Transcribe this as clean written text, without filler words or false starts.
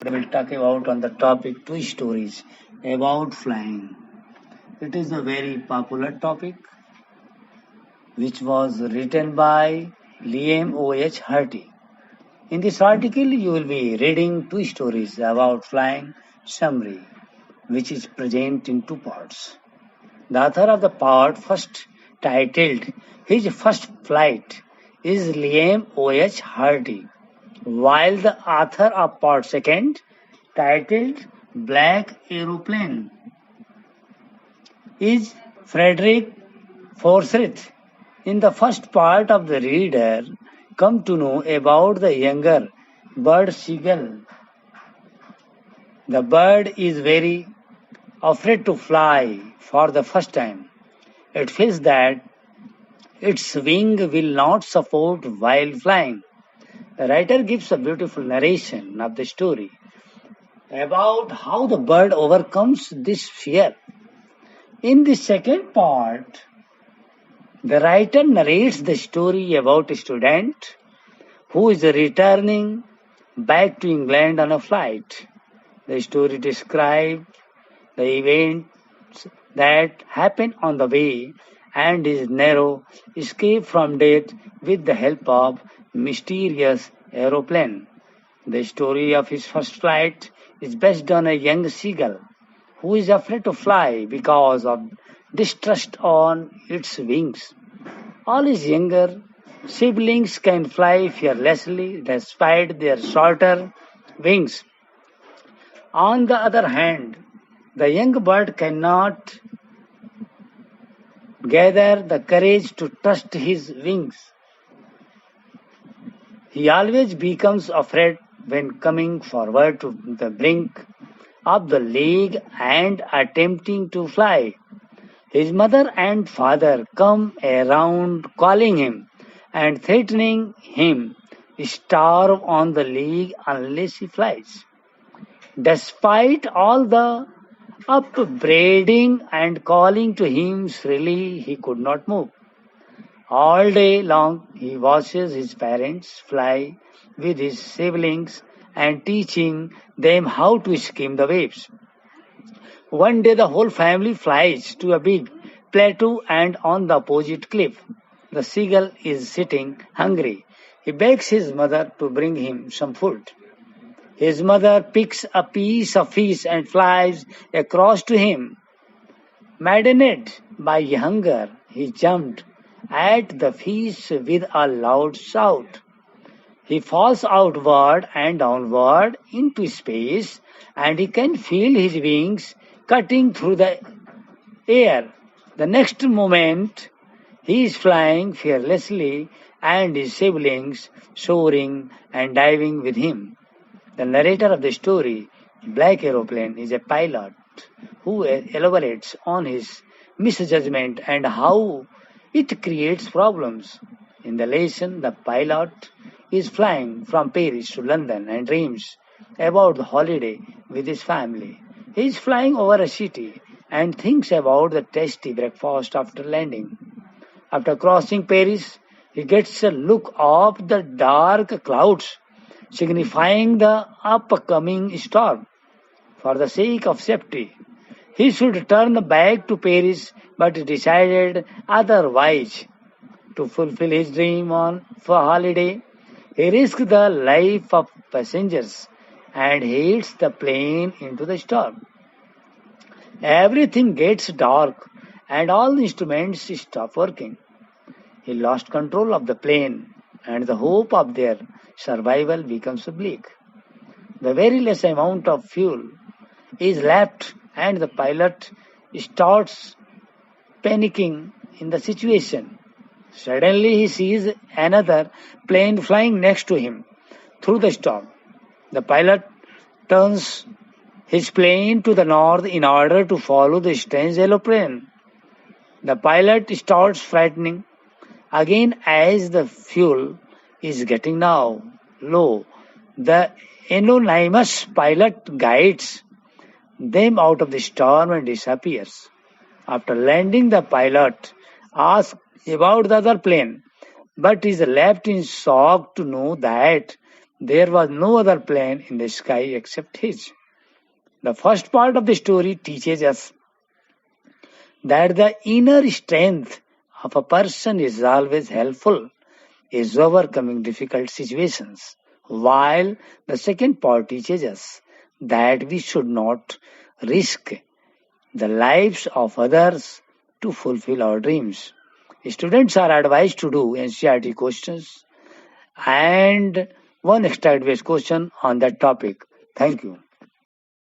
We will talk about on the topic two stories about flying. It is a very popular topic which was written by Liam O.H. Harty. In this article, you will be reading two stories about flying summary, which is present in two parts. The author of the part first titled His First Flight is Liam O.H. Hardy, while the author of part second titled Black Aeroplane is Frederick Forsyth. In the first part of the reader come to know about the younger bird seagull. The bird is very afraid to fly for the first time. It feels that its wing will not support while flying. The writer gives a beautiful narration of the story about how the bird overcomes this fear. In the second part, the writer narrates the story about a student who is returning back to England on a flight. The story describes the events that happen on the way and his narrow escape from death with the help of mysterious aeroplane. The story of his first flight is based on a young seagull who is afraid to fly because of distrust on its wings. All his younger siblings can fly fearlessly despite their shorter wings. On the other hand, the young bird cannot gather the courage to trust his wings. He always becomes afraid when coming forward to the brink of the lake and attempting to fly. His mother and father come around calling him and threatening him starve on the lake unless he flies. Despite all the upbraiding and calling to him shrilly, he could not move. All day long he watches his parents fly with his siblings and teaching them how to skim the waves. One day the whole family flies to a big plateau and on the opposite cliff. The seagull is sitting hungry. He begs his mother to bring him some food. His mother picks a piece of fish and flies across to him. Maddened by hunger, he jumped at the fish with a loud shout. He falls outward and downward into space, and he can feel his wings cutting through the air. The next moment, he is flying fearlessly, and his siblings soaring and diving with him. The narrator of the story, Black Aeroplane, is a pilot who elaborates on his misjudgment and how it creates problems. In the lesson, the pilot is flying from Paris to London and dreams about the holiday with his family. He is flying over a city and thinks about the tasty breakfast after landing. After crossing Paris, he gets a look of the dark clouds, signifying the upcoming storm. For the sake of safety, he should turn back to Paris, but decided otherwise. To fulfill his dream on for holiday, he risks the life of passengers and heads the plane into the storm. Everything gets dark and all the instruments stop working. He lost control of the plane and the hope of their survival becomes bleak. The very less amount of fuel is left and the pilot starts panicking in the situation. Suddenly he sees another plane flying next to him through the storm. The pilot turns his plane to the north in order to follow the strange yellow plane. The pilot starts frightening again as the fuel is getting now low. The anonymous pilot guides them out of the storm and disappears. After landing, the pilot asks about the other plane, but is left in shock to know that There was no other plane in the sky except his. The first part of the story teaches us that the inner strength of a person is always helpful is overcoming difficult situations, while the second part teaches us that we should not risk the lives of others to fulfill our dreams. Students are advised to do NCERT questions and one extra advice question on that topic. Thank you.